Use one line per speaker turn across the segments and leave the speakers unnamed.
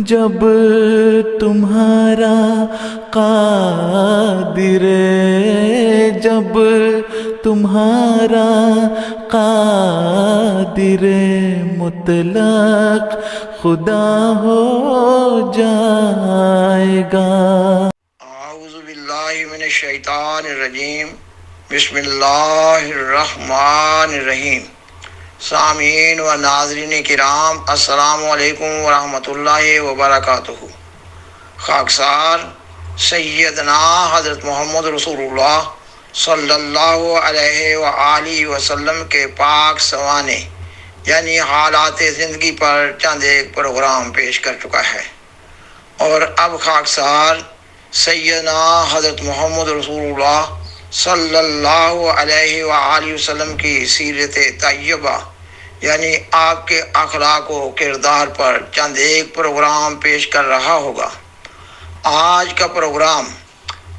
جب تمہارا قادر، جب تمہارا قادر مطلق خدا ہو جائے گا۔
اعوذ باللہ من الشیطان الرجیم، بسم اللہ الرحمن الرحیم۔ سامعین و ناظرین کرام، السلام علیکم ورحمۃ اللہ وبرکاتہ۔ خاکسار سیدنا حضرت محمد رسول اللہ صلی اللہ علیہ وآلہ وسلم کے پاک سوانے یعنی حالات زندگی پر چند ایک پروگرام پیش کر چکا ہے، اور اب خاکسار سیدنا حضرت محمد رسول اللہ صلی اللہ علیہ وآلہ وسلم کی سیرت طیبہ یعنی آپ کے اخلاق و کردار پر چند ایک پروگرام پیش کر رہا ہوگا۔ آج کا پروگرام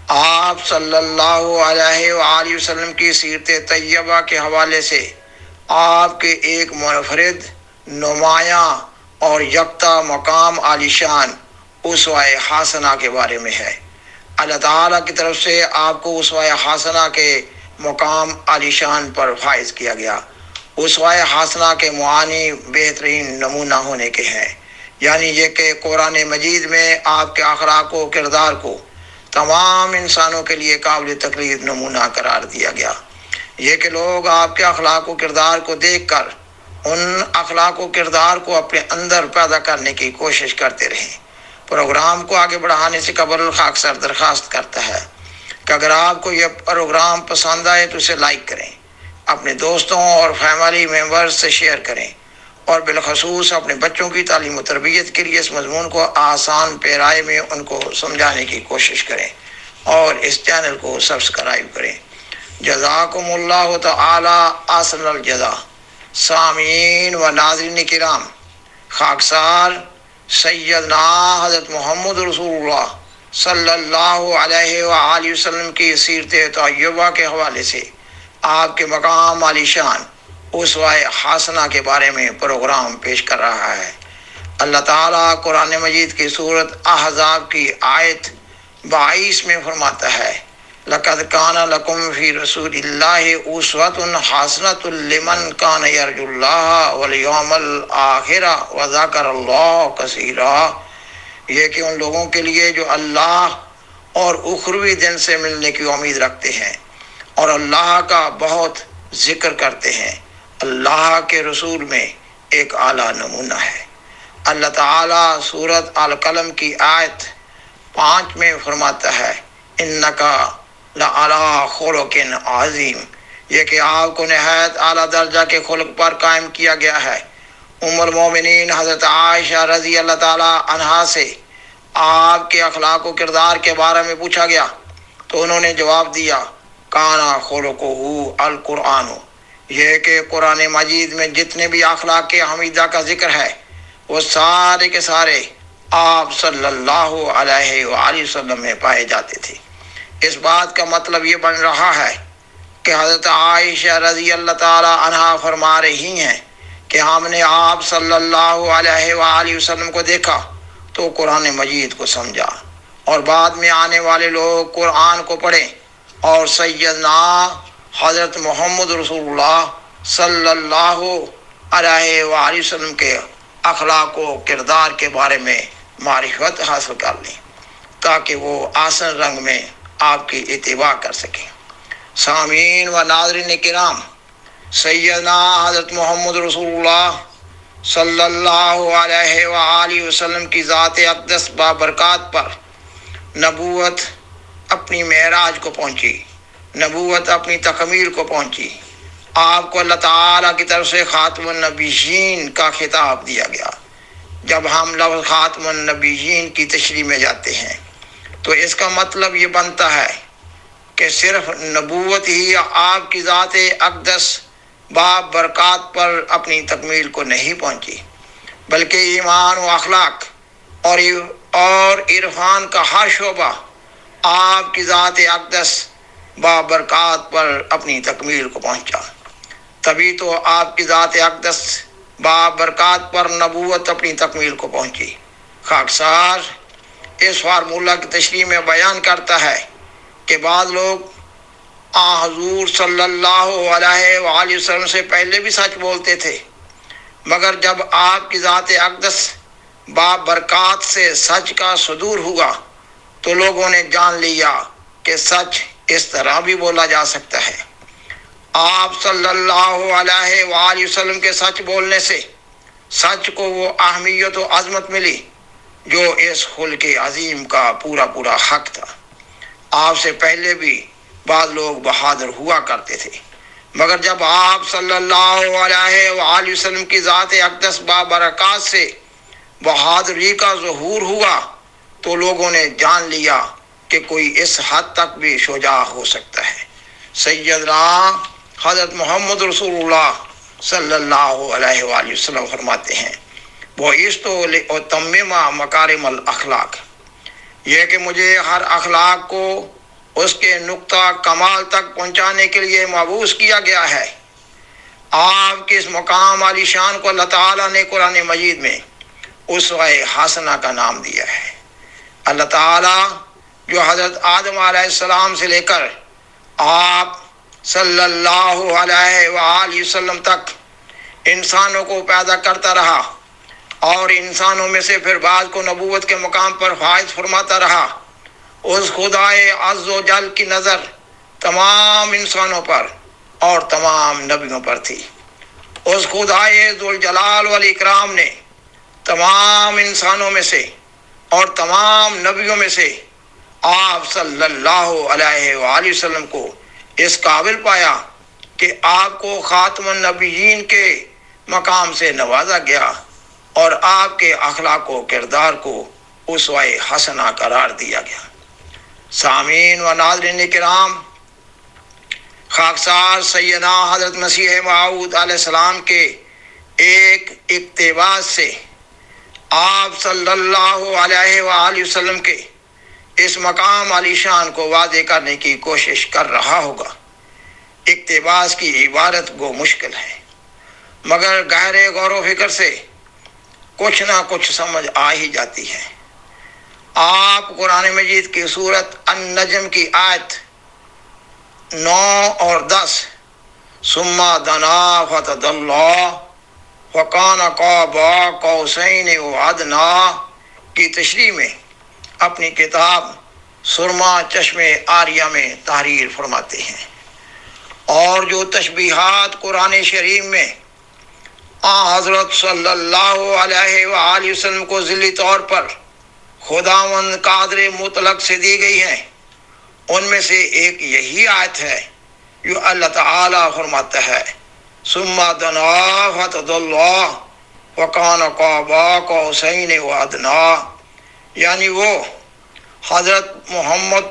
آپ صلی اللہ علیہ وآلہ وسلم کی سیرت طیبہ کے حوالے سے آپ کے ایک منفرد، نمایاں اور یکتا مقام عالیشان اسوہ حسنہ کے بارے میں ہے۔ اللہ تعالیٰ کی طرف سے آپ کو اسوہ حسنہ کے مقام عالیشان پر فائز کیا گیا۔ اسوہ حسنہ کے معانی بہترین نمونہ ہونے کے ہیں، یعنی یہ کہ قرآن مجید میں آپ کے اخلاق و کردار کو تمام انسانوں کے لیے قابل تقلید نمونہ قرار دیا گیا۔ یہ کہ لوگ آپ کے اخلاق و کردار کو دیکھ کر ان اخلاق و کردار کو اپنے اندر پیدا کرنے کی کوشش کرتے رہیں۔ پروگرام کو آگے بڑھانے سے قبل خاکسار درخواست کرتا ہے کہ اگر آپ کو یہ پروگرام پسند آئے تو اسے لائک کریں، اپنے دوستوں اور فیملی ممبرز سے شیئر کریں، اور بالخصوص اپنے بچوں کی تعلیم و تربیت کے لیے اس مضمون کو آسان پیرائے میں ان کو سمجھانے کی کوشش کریں، اور اس چینل کو سبسکرائب کریں۔ جزاکم اللہ تعالی احسن الجزا۔ سامعین و ناظرین کرام، خاکسار سیدنا حضرت محمد رسول اللہ صلی اللہ علیہ وآلہ وسلم کی سیرت طیبہ کے حوالے سے آپ کے مقام عالیشان اسوہ حسنہ کے بارے میں پروگرام پیش کر رہا ہے۔ اللہ تعالیٰ قرآن مجید کی سورت احزاب کی آیت 22 میں فرماتا ہے، لَقَدْ كَانَ لَكُمْ فِي رَسُولِ اللَّهِ أُسْوَةٌ حَسَنَةٌ لِمَنْ كَانَ يَرْجُو اللَّهَ وَالْيَوْمَ الْآخِرَ وَذَكَرَ اللَّهَ كَثِيرًا۔ یہ کہ ان لوگوں کے لیے جو اللہ اور اخروی دن سے ملنے کی امید رکھتے ہیں اور اللہ کا بہت ذکر کرتے ہیں، اللہ کے رسول میں ایک اعلیٰ نمونہ ہے۔ اللہ تعالیٰ سورت القلم کی آیت 5 میں فرماتا ہے، اِنَّكَ لَعَلَىٰ خُلُقٍ عَظِيمٍ۔ یہ کہ آپ کو نہایت اعلیٰ درجہ کے خلق پر قائم کیا گیا ہے۔ ام المومنین حضرت عائشہ رضی اللہ تعالیٰ عنہا سے آپ کے اخلاق و کردار کے بارے میں پوچھا گیا تو انہوں نے جواب دیا، کانا خلقہ القرآن۔ یہ کہ قرآن مجید میں جتنے بھی اخلاق حمیدہ کا ذکر ہے وہ سارے کے سارے آپ صلی اللہ علیہ وآلہ وسلم میں پائے جاتے تھے۔ اس بات کا مطلب یہ بن رہا ہے کہ حضرت عائشہ رضی اللہ تعالیٰ عنہا فرما رہی ہیں کہ ہم نے آپ صلی اللہ علیہ وآلہ وسلم کو دیکھا تو قرآن مجید کو سمجھا، اور بعد میں آنے والے لوگ قرآن کو پڑھیں اور سیدنا حضرت محمد رسول اللہ صلی اللہ علیہ وآلہ وسلم کے اخلاق و کردار کے بارے میں معرفت حاصل کر لیں تاکہ وہ آسن رنگ میں آپ کی اتباع کر سکیں۔ سامعین و ناظرین کرام، سیدنا حضرت محمد رسول اللہ صلی اللہ علیہ وآلہ وسلم کی ذات اقدس بابرکات پر نبوت اپنی معراج کو پہنچی، نبوت اپنی تکمیل کو پہنچی۔ آپ کو اللہ تعالیٰ کی طرف سے خاتم النبیین کا خطاب دیا گیا۔ جب ہم لفظ خاتم النبیین کی تشریح میں جاتے ہیں تو اس کا مطلب یہ بنتا ہے کہ صرف نبوت ہی آپ کی ذات اقدس باب برکات پر اپنی تکمیل کو نہیں پہنچی، بلکہ ایمان و اخلاق اور عرفان کا ہر شعبہ آپ کی ذات اقدس بابرکات پر اپنی تکمیل کو پہنچا۔ تبھی تو آپ کی ذات اقدس بابرکات پر نبوت اپنی تکمیل کو پہنچی۔ خاکسار اس فارمولہ کی تشریح میں بیان کرتا ہے کہ بعض لوگ حضور صلی اللہ علیہ وآلہ وسلم سے پہلے بھی سچ بولتے تھے، مگر جب آپ کی ذات اقدس بابرکات سے سچ کا صدور ہوا تو لوگوں نے جان لیا کہ سچ اس طرح بھی بولا جا سکتا ہے۔ آپ صلی اللہ علیہ وآلہ وسلم کے سچ بولنے سے سچ کو وہ اہمیت و عظمت ملی جو اس خلق عظیم کا پورا پورا حق تھا۔ آپ سے پہلے بھی بعض لوگ بہادر ہوا کرتے تھے، مگر جب آپ صلی اللہ علیہ وآلہ وسلم کی ذات اقدس بابرکات سے بہادری کا ظہور ہوا تو لوگوں نے جان لیا کہ کوئی اس حد تک بھی شجاع ہو سکتا ہے۔ سیدنا حضرت محمد رسول اللہ صلی اللہ علیہ وآلہ وسلم فرماتے ہیں، بُعِثْتُ لِأُتَمِّمَ مَكَارِمَ الْأَخْلَاقِ، یہ کہ مجھے ہر اخلاق کو اس کے نقطہ کمال تک پہنچانے کے لیے مبعوث کیا گیا ہے۔ آپ کے اس مقام عالی شان کو اللہ تعالیٰ نے قرآن مجید میں اسوہ حسنہ کا نام دیا ہے۔ اللہ تعالیٰ جو حضرت آدم علیہ السلام سے لے کر آپ صلی اللہ علیہ وآلہ وسلم تک انسانوں کو پیدا کرتا رہا اور انسانوں میں سے پھر بعض کو نبوت کے مقام پر فائز فرماتا رہا، اس خدائے عز و جل کی نظر تمام انسانوں پر اور تمام نبیوں پر تھی۔ اس خدائے ذوالجلال والاکرام نے تمام انسانوں میں سے اور تمام نبیوں میں سے آپ صلی اللہ علیہ وآلہ وسلم کو اس قابل پایا کہ آپ کو خاتم النبیین کے مقام سے نوازا گیا اور آپ کے اخلاق و کردار کو اسوہ حسنہ قرار دیا گیا۔ سامعین و ناظرین کرام، خاکسار سیدنا حضرت مسیح موعود علیہ السلام کے ایک اقتباس سے آپ صلی اللہ علیہ وآلہ وسلم کے اس مقام علی شان کو واضح کرنے کی کوشش کر رہا ہوگا۔ اقتباس کی عبارت گو مشکل ہے، مگر گہرے غور و فکر سے کچھ نہ کچھ سمجھ آ ہی جاتی ہے۔ آپ قرآن مجید کی سورت النجم کی آیت 9 اور 10 ثم دنا فتدلی وکان قاب قوسین او ادنی کی تشریح میں اپنی کتاب سرما چشم آریہ میں تحریر فرماتے ہیں، اور جو تشبیہات قرآن شریف میں حضرت صلی اللہ علیہ وآلہ وسلم کو ذیلی طور پر خداوند قادر مطلق سے دی گئی ہیں، ان میں سے ایک یہی آیت ہے جو اللہ تعالیٰ فرماتا ہے ثم دنا فتدلی وکان قاب قوسین او ادنی، یعنی وہ حضرت محمد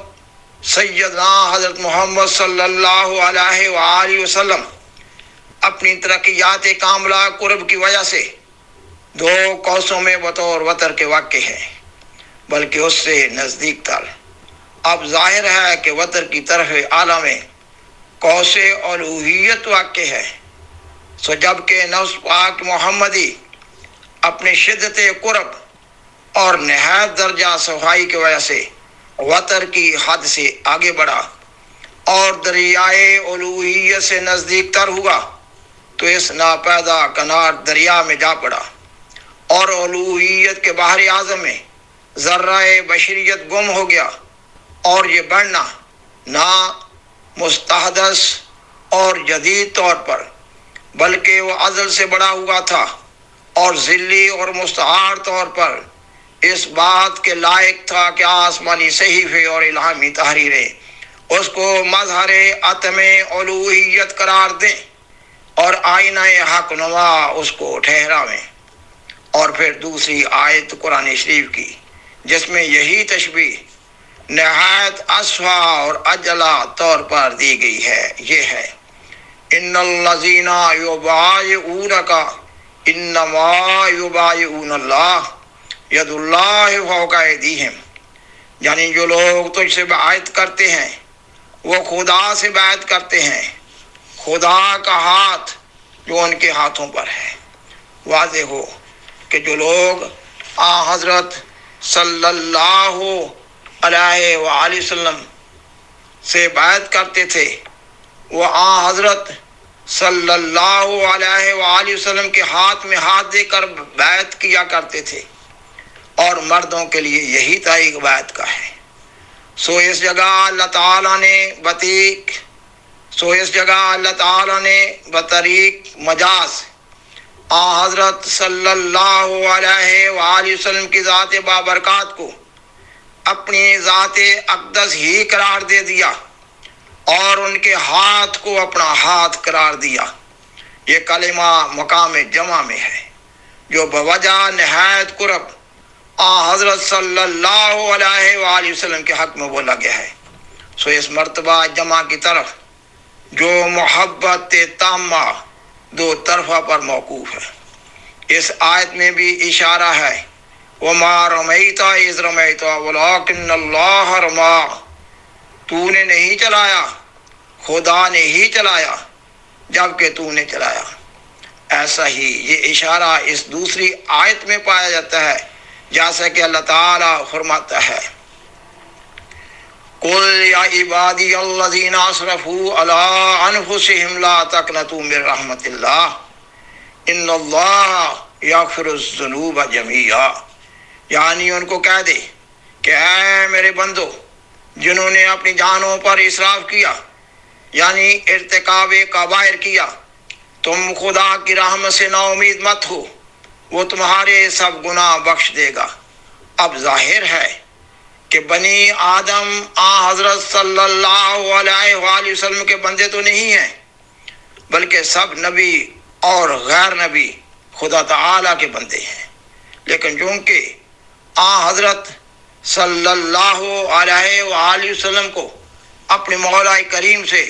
سیدنا حضرت محمد صلی اللہ علیہ وآلہ وسلم اپنی ترقیات کاملہ قرب کی وجہ سے 2 قوسوں میں بطور وتر کے واقع ہے، بلکہ اس سے نزدیک تر۔ اب ظاہر ہے کہ وتر کی طرف اعلیٰ میں قوس الوہیت واقع ہے، سو جب کہ نفس پاک محمدی اپنی شدت قرب اور نہایت درجہ صفائی کی وجہ سے وتر کی حد سے آگے بڑھا اور دریائے الوہیت سے نزدیک تر ہوا تو اس ناپیدا کنار دریا میں جا پڑا اور الوہیت کے بحر اعظم میں ذرہ بشریت گم ہو گیا، اور یہ بڑھنا نہ مستحدث اور جدید طور پر بلکہ وہ ازل سے بڑا ہوا تھا، اور ذلی اور مستعار طور پر اس بات کے لائق تھا کہ آسمانی صحیفے اور الہامی تحریریں اس کو مظہر عتم الوہیت قرار دیں اور آئینہ حق نما اس کو ٹھہراویں۔ اور پھر دوسری آیت قرآن شریف کی جس میں یہی تشبیہ نہایت اسفہ اور اجلا طور پر دی گئی ہے، یہ ہے ان الذین یبایعونک انما یبایعون اللہ ید اللہ فوق ایدیہم، یعنی جو لوگ تجھ سے بیعت کرتے ہیں وہ خدا سے بیعت کرتے ہیں، خدا کا ہاتھ جو ان کے ہاتھوں پر ہے۔ واضح ہو کہ جو لوگ حضرت صلی اللہ علیہ وآلہ وسلم سے بیعت کرتے تھے، وہ حضرت صلی اللہ علیہ وآلہ وسلم کے ہاتھ میں ہاتھ دے کر بیعت کیا کرتے تھے، اور مردوں کے لیے یہی طریق بیعت کا ہے۔ سو اس جگہ اللہ تعالیٰ نے بطریق مجاز حضرت صلی اللہ علیہ وآلہ وسلم کی ذات بابرکات کو اپنی ذات اقدس ہی قرار دے دیا، اور ان کے ہاتھ کو اپنا ہاتھ قرار دیا۔ یہ کلمہ مقام جمع میں ہے، جو بوجہ نہایت قرب حضرت صلی اللہ علیہ وآلہ وسلم کے حق میں بولا گیا ہے۔ سو اس مرتبہ جمع کی طرف جو محبت تامہ دو طرفہ پر موقوف ہے۔ اس آیت میں بھی اشارہ ہے، وَمَا رَمَيْتَ إِذْ رَمَيْتَ وَلَٰكِنَّ اللَّهَ رَمَىٰ، تو نے نہیں چلایا، خدا نے ہی چلایا جبکہ تو نے چلایا۔ ایسا ہی یہ اشارہ اس دوسری آیت میں پایا جاتا ہے، جیسا کہ اللہ تعالیٰ فرماتا ہے، قُلْ يَا عِبَادِيَ الَّذِينَ أَسْرَفُوا عَلَىٰ أَنفُسِهِمْ لَا تَقْنَطُوا مِن رَحْمَتِ اللَّهِ إِنَّ اللَّهَ يَغْفِرُ الذُّنُوبَ جَمِيعًا، یعنی ان کو کہہ دے کہ اے میرے بندو، جنہوں نے اپنی جانوں پر اسراف کیا، یعنی ارتکاب کبائر کیا، تم خدا کی رحمت سے نا امید مت ہو، وہ تمہارے سب گناہ بخش دے گا۔ اب ظاہر ہے کہ بنی آدم حضرت صلی اللہ علیہ وآلہ وسلم کے بندے تو نہیں ہیں، بلکہ سب نبی اور غیر نبی خدا تعالیٰ کے بندے ہیں۔ لیکن چونکہ حضرت صلی اللہ علیہ وآلہ وسلم کو اپنے مولا کریم سے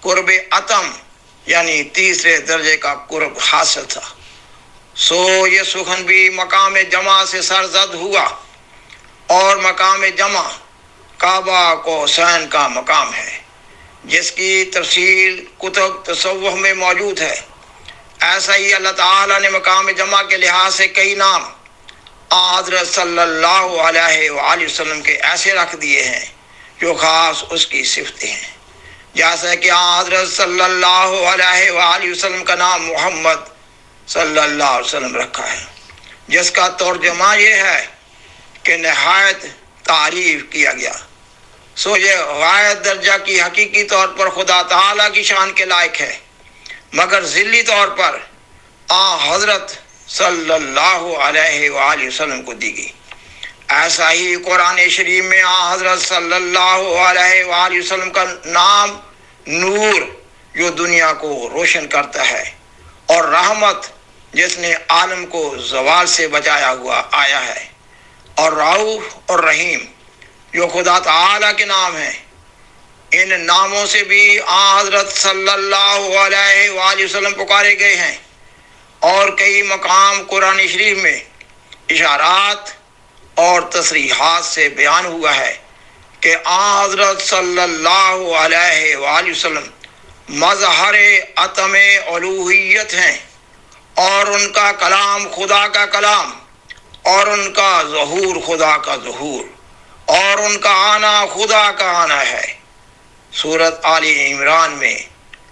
قرب عتم یعنی تیسرے درجے کا قرب حاصل تھا، سو یہ سخن بھی مقام جمع سے سرزد ہوا، اور مقام جمع کعبہ کو حسین کا مقام ہے، جس کی تفصیل کتب تصوف میں موجود ہے۔ ایسا ہی اللہ تعالیٰ نے مقام جمع کے لحاظ سے کئی نام حضرت صلی اللہ علیہ وآلہ وسلم کے ایسے رکھ دیے ہیں جو خاص اس کی صفتیں ہیں، جیسا کہ حضرت صلی اللہ علیہ وآلہ وسلم کا نام محمد صلی اللہ علیہ وسلم رکھا ہے، جس کا ترجمہ یہ ہے کہ نہایت تعریف کیا گیا۔ سو یہ غایت درجہ کی حقیقی طور پر خدا تعالیٰ کی شان کے لائق ہے، مگر ذلی طور پر حضرت صلی اللہ علیہ وآلہ وسلم کو دی گئی۔ ایسا ہی قرآن شریف میں حضرت صلی اللہ علیہ وآلہ وسلم کا نام نور، جو دنیا کو روشن کرتا ہے، اور رحمت، جس نے عالم کو زوال سے بچایا ہوا آیا ہے، اور رؤوف اور رحیم، جو خدا تعالیٰ کے نام ہیں۔ ان ناموں سے بھی حضرت صلی اللہ علیہ وآلہ وسلم پکارے گئے ہیں، اور کئی مقام قرآن شریف میں اشارات اور تصریحات سے بیان ہوا ہے کہ حضرت صلی اللہ علیہ وآلہ وسلم مظہر عتم الوہیت ہیں، اور ان کا کلام خدا کا کلام، اور ان کا ظہور خدا کا ظہور، اور ان کا آنا خدا کا آنا ہے۔ سورۃ آل عمران میں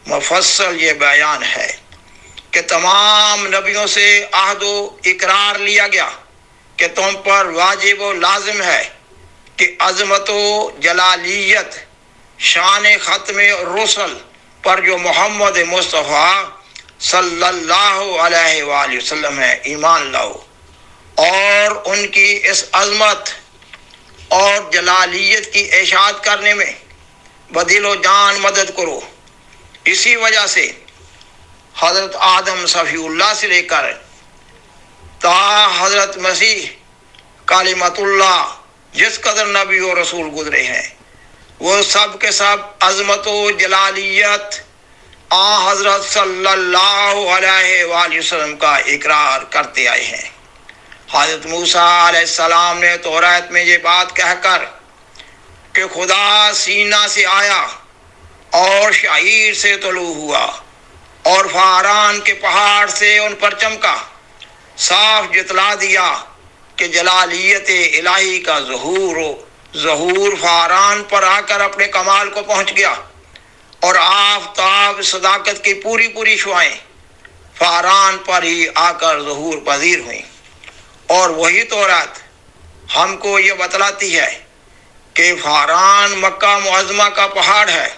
مفصل یہ بیان ہے کہ تمام نبیوں سے عہد و اقرار لیا گیا کہ تم پر واجب و لازم ہے کہ عظمت و جلالیت شان ختم رسل پر جو محمد مصطفیٰ صلی اللہ علیہ وآلہ وسلم ہے ایمان لاؤ، اور ان کی اس عظمت اور جلالیت کی اشاعت کرنے میں بدل و جان مدد کرو۔ اسی وجہ سے حضرت آدم صفی اللہ سے لے کر تا حضرت مسیح کلمۃ اللہ جس قدر نبی و رسول گزرے ہیں، وہ سب کے سب عظمت و جلالیت حضرت صلی اللہ علیہ وآلہ وسلم کا اقرار کرتے آئے ہیں۔ حضرت موسیٰ علیہ السلام نے توریت میں یہ بات کہہ کر کہ خدا سینا سے آیا اور شعیر سے طلوع ہوا اور فاران کے پہاڑ سے ان پر چمکا، صاف جتلا دیا کہ جلالیت الہی کا ظہور فاران پر آ کر اپنے کمال کو پہنچ گیا، اور آفتاب صداقت کی پوری شعائیں فاران پر ہی آ کر ظہور پذیر ہوئیں۔ اور وہی تورات ہم کو یہ بتلاتی ہے کہ فاران مکہ معظمہ کا پہاڑ ہے،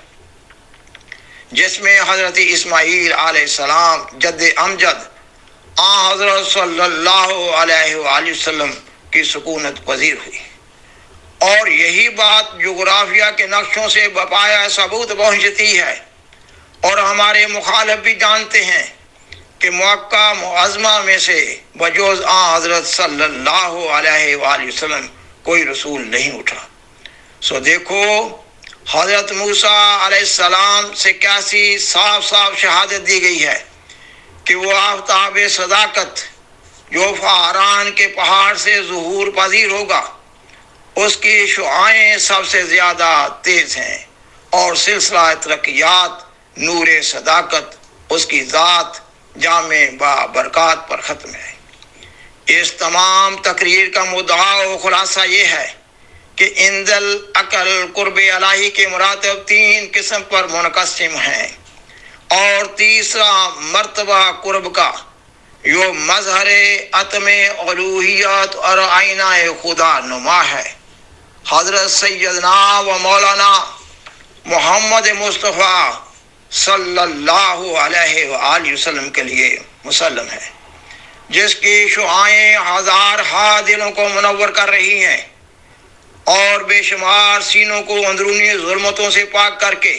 جس میں حضرت اسماعیل علیہ السلام جد امجد حضرت صلی اللہ علیہ وآلہ وسلم کی سکونت پذیر ہوئی۔ اور یہی بات جغرافیہ کے نقشوں سے بپایا ثبوت پہنچتی ہے، اور ہمارے مخالف بھی جانتے ہیں کہ مکہ معظمہ میں سے بجوز حضرت صلی اللہ علیہ وآلہ وسلم کوئی رسول نہیں اٹھا۔ سو دیکھو حضرت موسیٰ علیہ السلام سے کیسی صاف شہادت دی گئی ہے کہ وہ آفتاب صداقت جو فاران کے پہاڑ سے ظہور پذیر ہوگا، اس کی شعائیں سب سے زیادہ تیز ہیں، اور سلسلہ ترقیات نور صداقت اس کی ذات جامع با برکات پر ختم ہے۔ اس تمام تقریر کا مدعا و خلاصہ یہ ہے کہ انزل عقل قرب الہی کے مراتب 3 قسم پر منقسم ہیں، اور تیسرا مرتبہ قرب کا جو مظہر عتم الوہیت اور آئینہ خدا نما ہے، حضرت سیدنا و مولانا محمد مصطفیٰ صلی اللہ علیہ وآلہ وسلم کے لیے مسلم ہے، جس کی شعائیں ہزارہا دلوں کو منور کر رہی ہیں، اور بے شمار سینوں کو اندرونی ظلمتوں سے پاک کر کے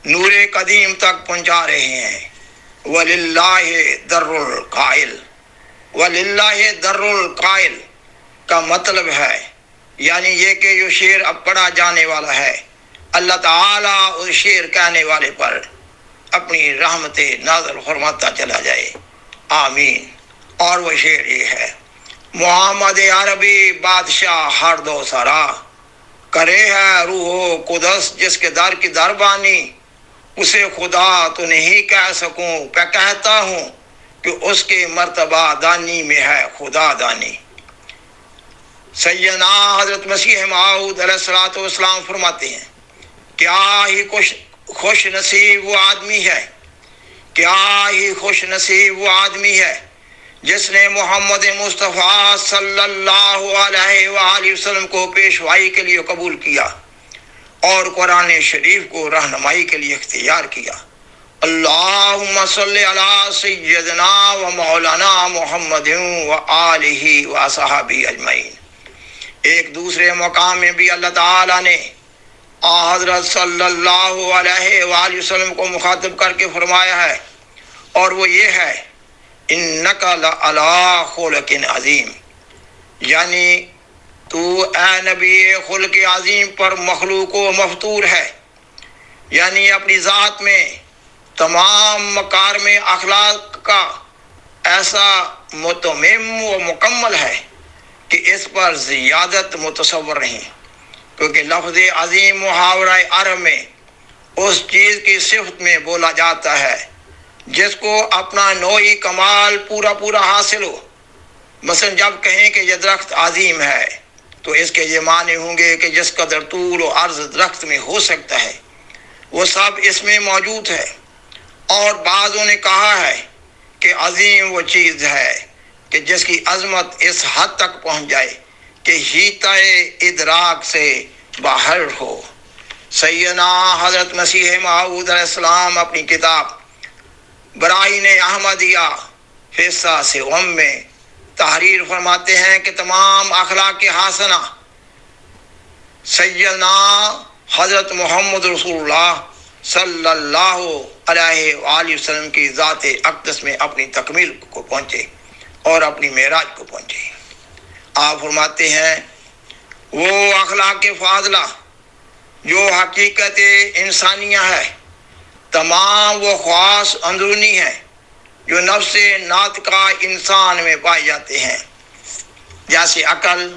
نور قدیم تک پہنچا رہے ہیں۔ وَلِلَّهِ دَرُّ الْقَائِلِ، وَلِلَّهِ دَرُّ الْقَائِلِ کا مطلب ہے، یعنی یہ کہ جو شعر اب پڑھا جانے والا ہے، اللہ تعالیٰ اس شعر کہنے والے پر اپنی رحمت نازل فرماتا چلا جائے، آمین۔ اور وہ شعر یہ ہے: محمد عربی بادشاہ ہر دو سرا، کرے ہے روح قدس جس کے در کی دربانی، اسے خدا تو نہیں کہہ سکوں پہ کہتا ہوں کہ اس کے مرتبہ دانی میں ہے خدا دانی۔ سیدنا حضرت مسیح موعود علیہ الصلوۃ والسلام فرماتے ہیں، کیا ہی خوش نصیب وہ آدمی ہے، کیا ہی خوش نصیب وہ آدمی ہے جس نے محمد مصطفیٰ صلی اللہ علیہ وآلہ وسلم کو پیشوائی کے لیے قبول کیا اور قرآن شریف کو رہنمائی کے لیے اختیار کیا۔ اللہم صلی علی سیدنا و مولانا محمد و آلہ و صحابہ اجمعین۔ ایک دوسرے مقام میں بھی اللہ تعالیٰ نے حضرت صلی اللہ علیہ وآلہ وسلم کو مخاطب کر کے فرمایا ہے، اور وہ یہ ہے: انک لعلی خلق عظیم، یعنی تو اے نبی خلق عظیم پر مخلوق و مفطور ہے، یعنی اپنی ذات میں تمام مکارم اخلاق کا ایسا متمم و مکمل ہے کہ اس پر زیادت متصور نہیں، کیونکہ لفظ عظیم محاورہ عرب میں اس چیز کی صفت میں بولا جاتا ہے جس کو اپنا نوعی کمال پورا حاصل ہو۔ مثلا جب کہیں کہ یہ درخت عظیم ہے تو اس کے یہ معنی ہوں گے کہ جس قدر طول و عرض درخت میں ہو سکتا ہے وہ سب اس میں موجود ہے۔ اور بعضوں نے کہا ہے کہ عظیم وہ چیز ہے کہ جس کی عظمت اس حد تک پہنچ جائے کہ حیطہ ادراک سے باہر ہو۔ سیدنا حضرت مسیح موعود علیہ السلام اپنی کتاب براہین احمدیہ حصہ سے میں تحریر فرماتے ہیں کہ تمام اخلاق حسنہ سیدنا حضرت محمد رسول اللہ صلی اللہ علیہ وآلہ وسلم کی ذات اقدس میں اپنی تکمیل کو پہنچے اور اپنی معراج کو پہنچے۔ آپ فرماتے ہیں وہ اخلاق فاضلہ جو حقیقت انسانیہ ہے، تمام وہ خواص اندرونی ہیں جو نفس ناطقہ انسان میں پائے جاتے ہیں، جیسے عقل،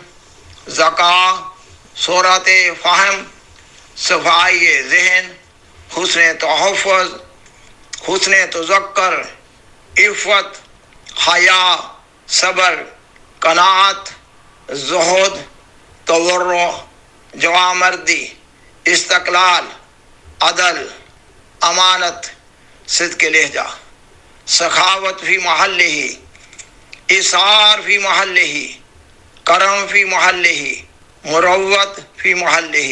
ذکا، سرعت فہم، صفائی ذہن، حسن تحفظ، حسن تذکر، عفت، حیا، صبر، قناعت، زہد، تورع، جوامردی، استقلال، عدل، امانت، صدق لہجہ، سخاوت فی محلہ، اثار فی محلہ، کرم فی محلہ، مروت فی محلہ،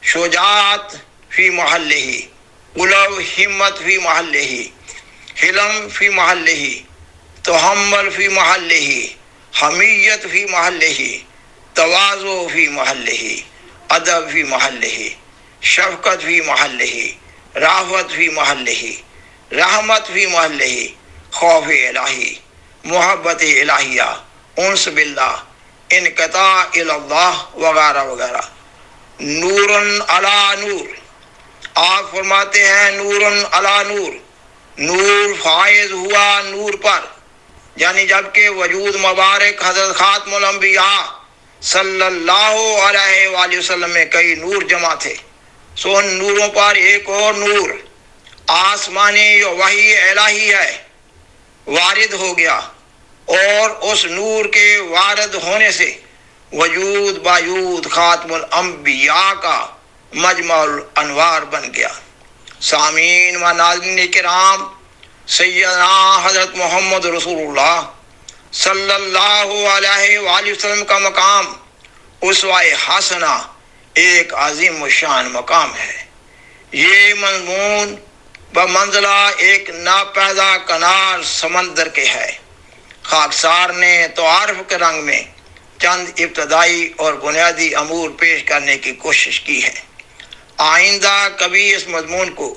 شجاعت فی محلہ، علو ہمت فی محلہ، حلم فی محلہ، تحمل فی محلہ، حمیت فی محلہ، تواضع فی محلہ، ادب فی محلہ، شفقت فی محلہ، رافت فی محلہ، رحمت فی محلہ، خوف الہی، محبت الہیہ، انس باللہ، انقطاع اللہ وغیرہ وغیرہ۔ نورن علی نور، آپ فرماتے ہیں نورن علی نور، نور فائز ہوا نور پر، یعنی جب کہ وجود مبارک حضرت خاتم الانبیاء صلی اللہ علیہ وآلہ وسلم میں کئی نور جمع تھے، سو ان نوروں پر ایک اور نور آسمانی وحی الہی ہے وارد ہو گیا، اور اس نور کے وارد ہونے سے وجود باجود خاتم الانبیاء کا مجمع الانوار بن گیا۔ سامعین و ناظرین کرام، سیدنا حضرت محمد رسول اللہ صلی اللہ علیہ وآلہ وسلم کا مقام اسوہ حسنہ ایک عظیم الشان مقام ہے۔ یہ مضمون بمنزلہ ایک ناپیدا کنار سمندر کے ہے۔ خاکسار نے تعارف کے رنگ میں چند ابتدائی اور بنیادی امور پیش کرنے کی کوشش کی ہے۔ آئندہ کبھی اس مضمون کو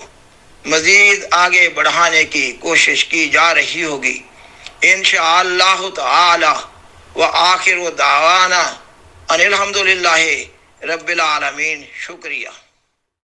مزید آگے بڑھانے کی کوشش کی جا رہی ہوگی انشاءاللہ تعالی۔ وآخر دعوانا ان الحمدللہ رب العالمین۔ شکریہ۔